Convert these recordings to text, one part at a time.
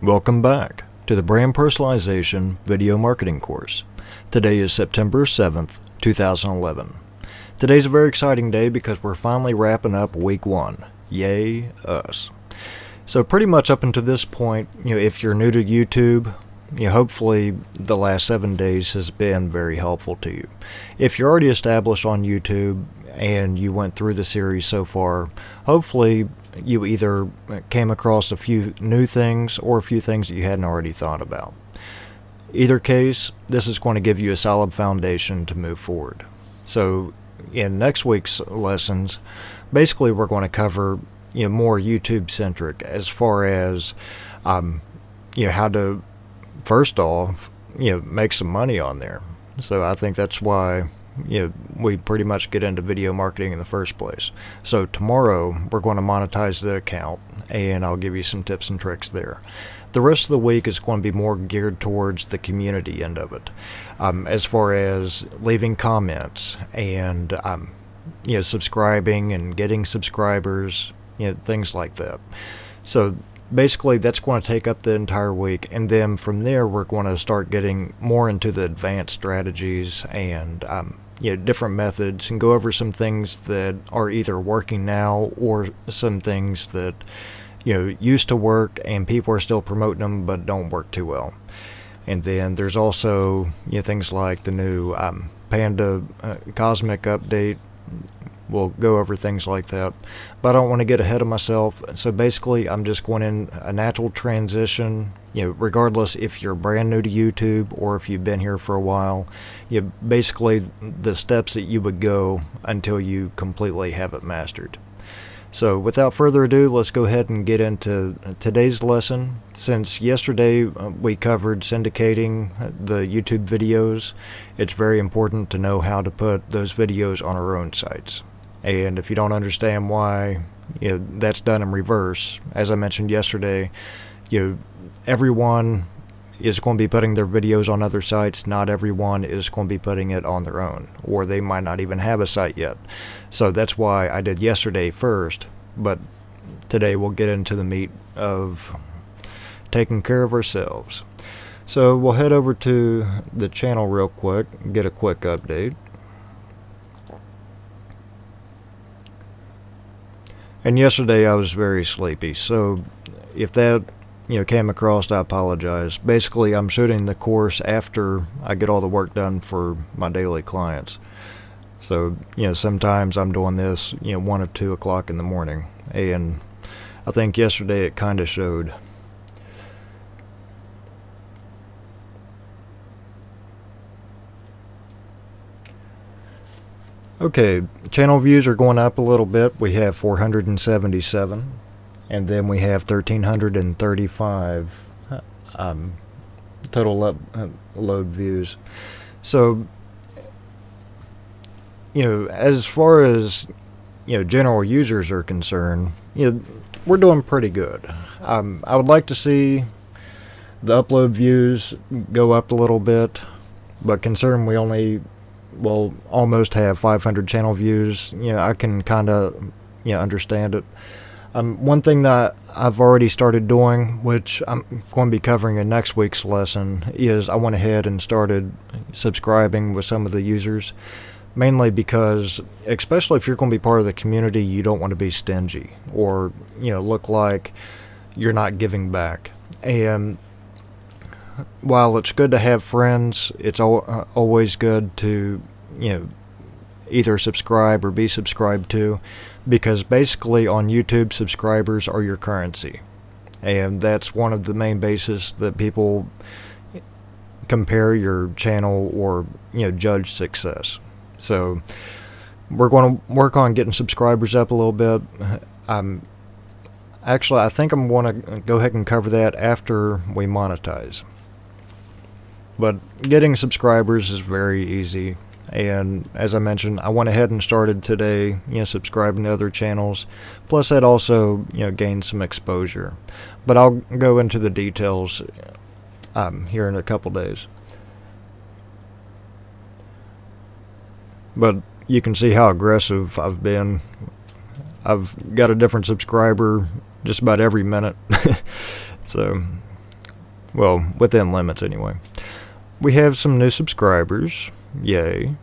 Welcome back to the Brand Personalization Video Marketing course. Today is September 7th, 2011. Today's a very exciting day because we're finally wrapping up week 1. Yay, us. So pretty much up until this point, if you're new to YouTube, hopefully the last 7 days has been very helpful to you. If you're already established on YouTube and you went through the series so far, hopefully you either came across a few new things or a few things that you hadn't already thought about. Either case, this is going to give you a solid foundation to move forward. So in next week's lessons, basically we're going to cover more YouTube centric as far as how to first off make some money on there. So I think that's why we pretty much get into video marketing in the first place. So tomorrow we're going to monetize the account and I'll give you some tips and tricks there. The rest of the week is going to be more geared towards the community end of it, as far as leaving comments and subscribing and getting subscribers, things like that. So basically that's going to take up the entire week, and then from there we're going to start getting more into the advanced strategies and different methods, and go over some things that are either working now or some things that used to work and people are still promoting them but don't work too well. And then there's also things like the new Panda Cosmic update. We'll go over things like that, but I don't want to get ahead of myself. So basically I'm just going in a natural transition, regardless if you're brand new to YouTube or if you've been here for a while, basically the steps that you would go until you completely have it mastered. So without further ado, let's go ahead and get into today's lesson. Since yesterday we covered syndicating the YouTube videos, it's very important to know how to put those videos on our own sites. And if you don't understand why that's done in reverse, as I mentioned yesterday, everyone is going to be putting their videos on other sites. Not everyone is going to be putting it on their own, or they might not even have a site yet. So that's why I did yesterday first, but today we'll get into the meat of taking care of ourselves. So we'll head over to the channel real quick, get a quick update. And yesterday I was very sleepy, so if that came across, I apologize. Basically I'm shooting the course after I get all the work done for my daily clients. So sometimes I'm doing this 1 or 2 o'clock in the morning, and I think yesterday it kind of showed. Okay, channel views are going up a little bit. We have 477, and then we have 1,335 total upload views. So, as far as general users are concerned, we're doing pretty good. I would like to see the upload views go up a little bit, but considering we only almost have 500 channel views, I can kind of understand it. One thing that I've already started doing, which I'm going to be covering in next week's lesson, is I went ahead and started subscribing with some of the users, mainly because, especially if you're going to be part of the community, you don't want to be stingy or look like you're not giving back. And while it's good to have friends, it's always good to either subscribe or be subscribed to, because basically on YouTube, subscribers are your currency, and that's one of the main bases that people compare your channel or judge success. So we're going to work on getting subscribers up a little bit. Actually, I think I'm going to go ahead and cover that after we monetize. But getting subscribers is very easy, and as I mentioned, I went ahead and started today subscribing to other channels, plus that also gained some exposure. But I'll go into the details here in a couple days. But you can see how aggressive I've been. I've got a different subscriber just about every minute. So Well, within limits anyway. We have some new subscribers. Yay.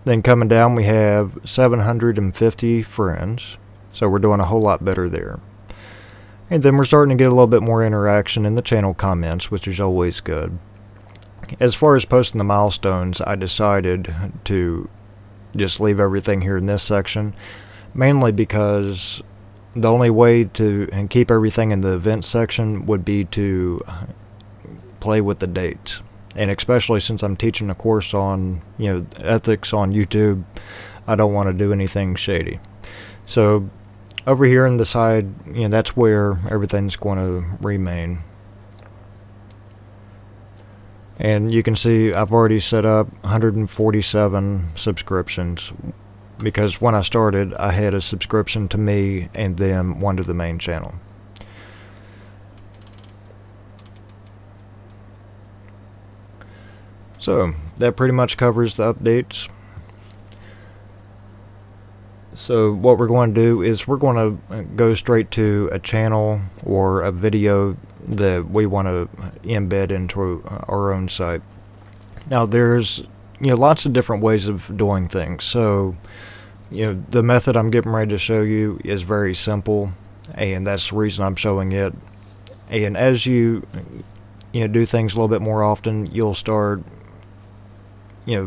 Then coming down we have 750 friends. So we're doing a whole lot better there. And then we're starting to get a little bit more interaction in the channel comments, which is always good. As far as posting the milestones, I decided to just leave everything here in this section, mainly because the only way to keep everything in the events section would be to play with the dates. And especially since I'm teaching a course on, ethics on YouTube, I don't want to do anything shady. So over here on the side, that's where everything's going to remain. And you can see I've already set up 147 subscriptions, because when I started I had a subscription to me and then one to the main channel. So that pretty much covers the updates. So what we're going to do is we're going to go straight to a channel or a video that we want to embed into our own site. Now there's lots of different ways of doing things. So the method I'm getting ready to show you is very simple, and that's the reason I'm showing it. And as you do things a little bit more often, you'll start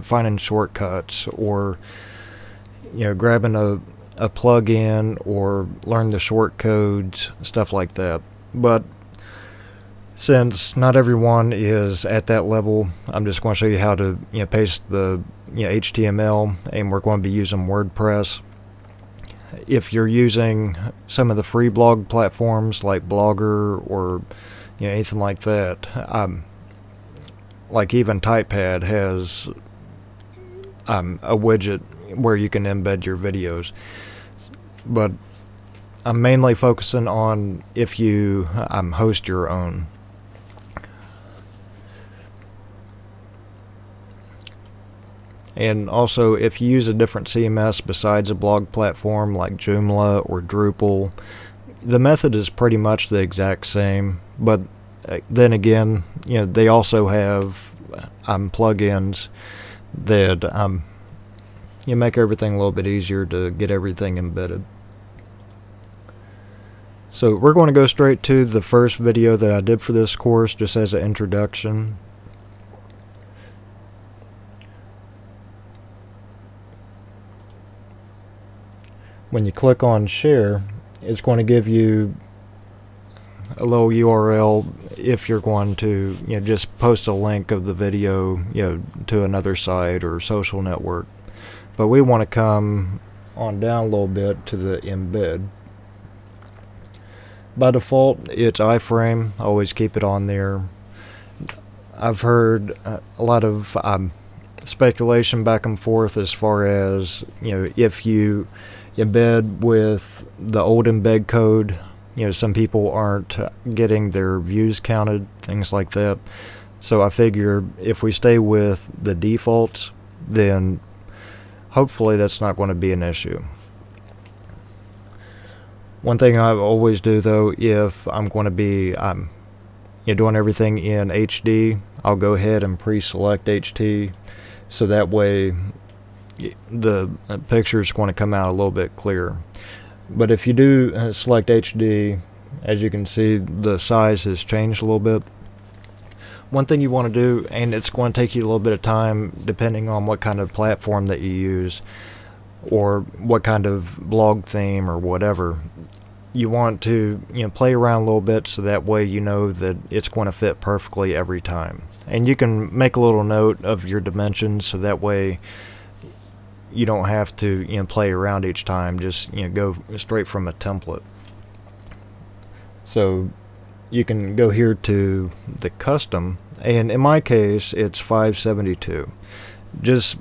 finding shortcuts, or grabbing a plug-in, or learn the short codes, stuff like that. But since not everyone is at that level, I'm just going to show you how to paste the HTML, and we're going to be using WordPress. If you're using some of the free blog platforms like Blogger or anything like that, like even TypePad has a widget where you can embed your videos. But I'm mainly focusing on if you host your own. And also, if you use a different CMS besides a blog platform like Joomla or Drupal, the method is pretty much the exact same. But then again, they also have plugins that make everything a little bit easier to get everything embedded. So we're going to go straight to the first video that I did for this course, just as an introduction. When you click on share, it's going to give you a little URL if you're going to just post a link of the video to another site or social network. But we want to come on down a little bit to the embed. By default it's iframe. Always keep it on there. I've heard a lot of speculation back and forth as far as if you embed with the old embed code, some people aren't getting their views counted, things like that. So I figure if we stay with the defaults, then hopefully that's not going to be an issue. One thing I always do though, if I'm going to be doing everything in HD, I'll go ahead and pre-select HT, so that way the picture is going to come out a little bit clearer. But if you do select HD, as you can see, the size has changed a little bit. One thing you want to do, and it's going to take you a little bit of time depending on what kind of platform that you use or what kind of blog theme or whatever, you want to play around a little bit, so that way that it's going to fit perfectly every time. And you can make a little note of your dimensions, so that way you don't have to play around each time. Just go straight from a template. So you can go here to the custom, and in my case it's 572. Just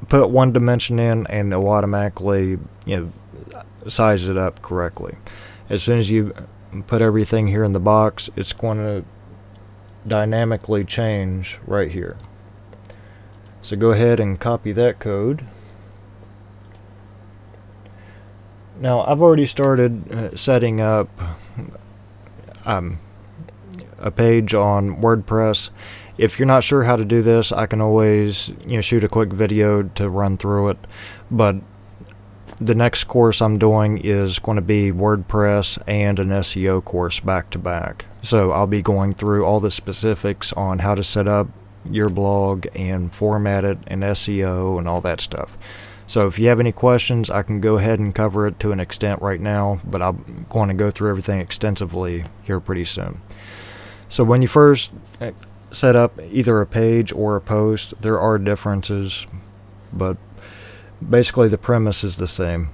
put one dimension in and it'll automatically size it up correctly. As soon as you put everything here in the box, it's going to dynamically change right here. So go ahead and copy that code. Now I've already started setting up a page on WordPress. If you're not sure how to do this, I can always shoot a quick video to run through it. But the next course I'm doing is going to be WordPress and an SEO course back to back. So I'll be going through all the specifics on how to set up your blog and format it and SEO and all that stuff. So if you have any questions, I can go ahead and cover it to an extent right now, but I'm going to go through everything extensively here pretty soon. So when you first set up either a page or a post, there are differences, but basically the premise is the same.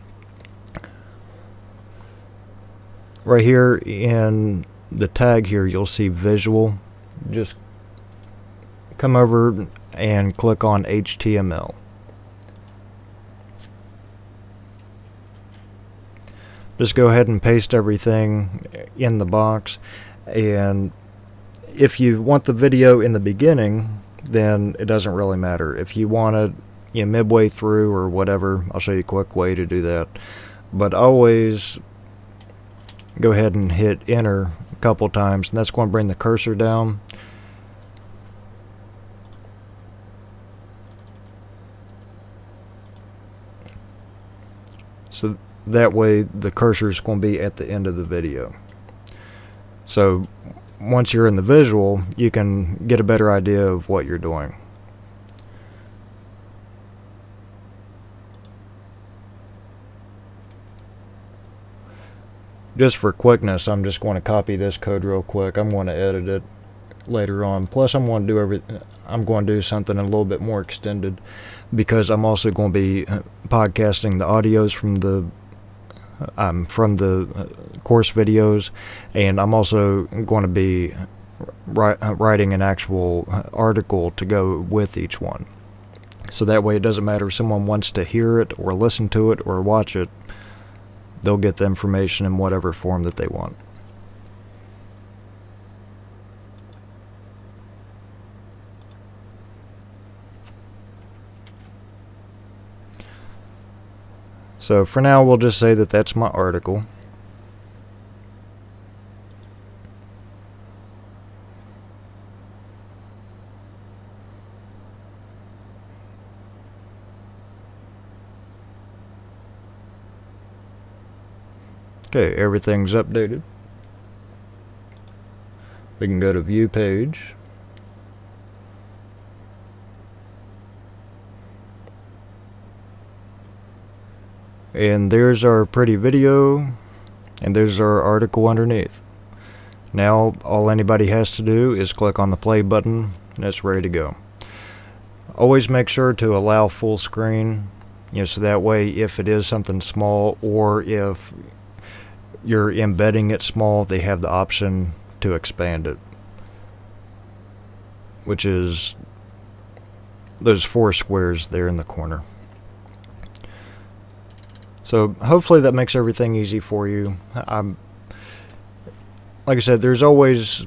Right here in the tag here, you'll see visual. Just come over and click on HTML. Just go ahead and paste everything in the box, and if you want the video in the beginning, then it doesn't really matter. If you want it midway through or whatever, I'll show you a quick way to do that. But always go ahead and hit enter a couple times, and that's going to bring the cursor down. So that way the cursor is going to be at the end of the video. So once you're in the visual, you can get a better idea of what you're doing. Just for quickness, I'm just going to copy this code real quick. I'm going to edit it later on. Plus, I'm going to do something a little bit more extended, because I'm also going to be podcasting the audios from the course videos, and I'm also going to be writing an actual article to go with each one. So that way it doesn't matter if someone wants to hear it or listen to it or watch it, they'll get the information in whatever form that they want. So for now, we'll just say that that's my article. Okay, everything's updated. We can go to view page. And there's our pretty video, and there's our article underneath. Now all anybody has to do is click on the play button, and it's ready to go. Always make sure to allow full screen, so that way if it is something small, or if you're embedding it small, they have the option to expand it, which is those 4 squares there in the corner. So hopefully that makes everything easy for you. Like I said, there's always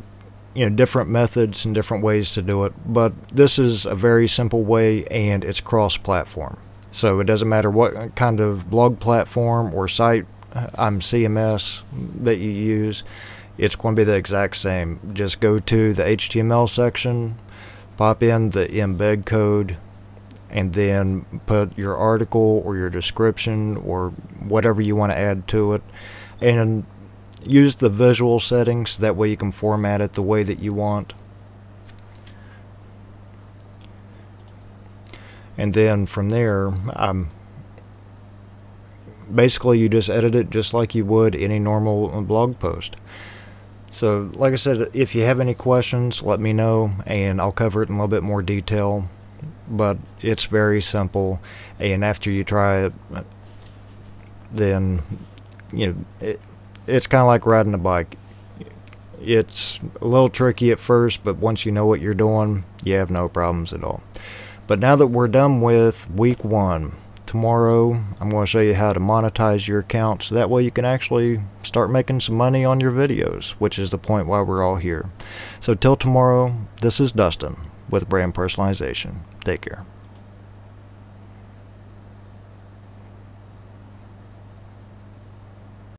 different methods and different ways to do it, but this is a very simple way, and it's cross-platform. So it doesn't matter what kind of blog platform or site CMS that you use, it's going to be the exact same. Just go to the HTML section, pop in the embed code, and then put your article or your description or whatever you want to add to it, and use the visual settings. That way you can format it the way that you want. And then from there, basically you just edit it just like you would any normal blog post. So like I said, if you have any questions, let me know and I'll cover it in a little bit more detail. But it's very simple, and after you try it, then it's kind of like riding a bike. It's a little tricky at first, but once you know what you're doing, you have no problems at all. But now that we're done with week 1, tomorrow I'm going to show you how to monetize your account, so that way you can actually start making some money on your videos, which is the point why we're all here. So till tomorrow, this is Dustin with Brand Personalization. Take care.